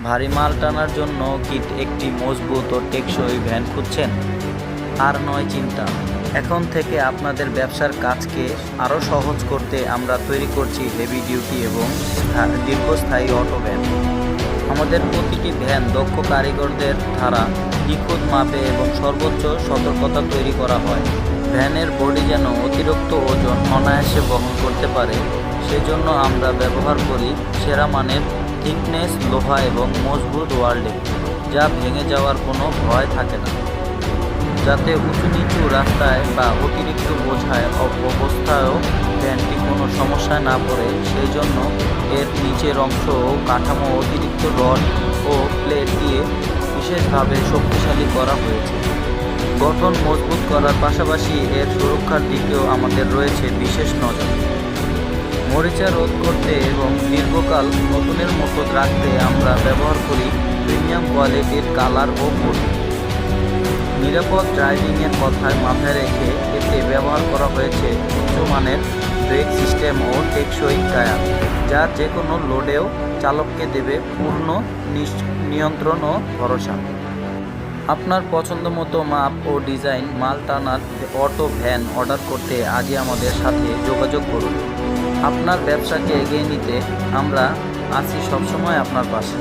ভারী মাল টানার জন্য কি একটি মজবুত ও টেকসই ভ্যান খুঁজছেন? আর নয় চিন্তা, এখন থেকে আপনাদের ব্যবসার কাজকে আরও সহজ করতে আমরা তৈরি করছি হেভি ডিউটি এবং দীর্ঘস্থায়ী অটো ভ্যান। আমাদের প্রতিটি ভ্যান দক্ষ কারিগরদের দ্বারা নিখুঁত মাপে এবং সর্বোচ্চ সতর্কতা তৈরি করা হয়। ভ্যানের বডি যেন অতিরিক্ত ওজন অনায়াসে বহন করতে পারে, সেজন্য আমরা ব্যবহার করি সেরা মানের থিকনেস লোহা এবং মজবুত ওয়ার্ল্ডিং, যা ভেঙে যাওয়ার কোনো ভয় থাকে না। যাতে উঁচু নিচু রাস্তায় বা অতিরিক্ত বোঝায় অবস্থায়ও ভ্যানটি কোনো সমস্যায় না পড়ে, সেই জন্য এর নিচের অংশ ও কাঠামো অতিরিক্ত রড ও প্লেট দিয়ে বিশেষভাবে শক্তিশালী করা হয়েছে। গঠন মজবুত করার পাশাপাশি এর সুরক্ষার দিকেও আমাদের রয়েছে বিশেষ নজর। মরিচা রোধ করতে এবং দীর্ঘকাল নতুনের মতো রাখতে আমরা ব্যবহার করি প্রিমিয়াম কোয়ালিটির কালার ও বডি। নিরাপদ ড্রাইভিংয়ের কথায় মাথায় রেখে এতে ব্যবহার করা হয়েছে উচ্চমানের ব্রেক সিস্টেম ও টেকসই টায়ার, যা যে কোনো লোডেও চালককে দেবে পূর্ণ নিয়ন্ত্রণ ও ভরসা। আপনার পছন্দ মতো মাপ ও ডিজাইন মাল টানার অটো ভ্যান অর্ডার করতে আজই আমাদের সাথে যোগাযোগ করুন। আপনার ব্যবসাকে এগিয়ে নিতে আমরা আছি সবসময় আপনার পাশে।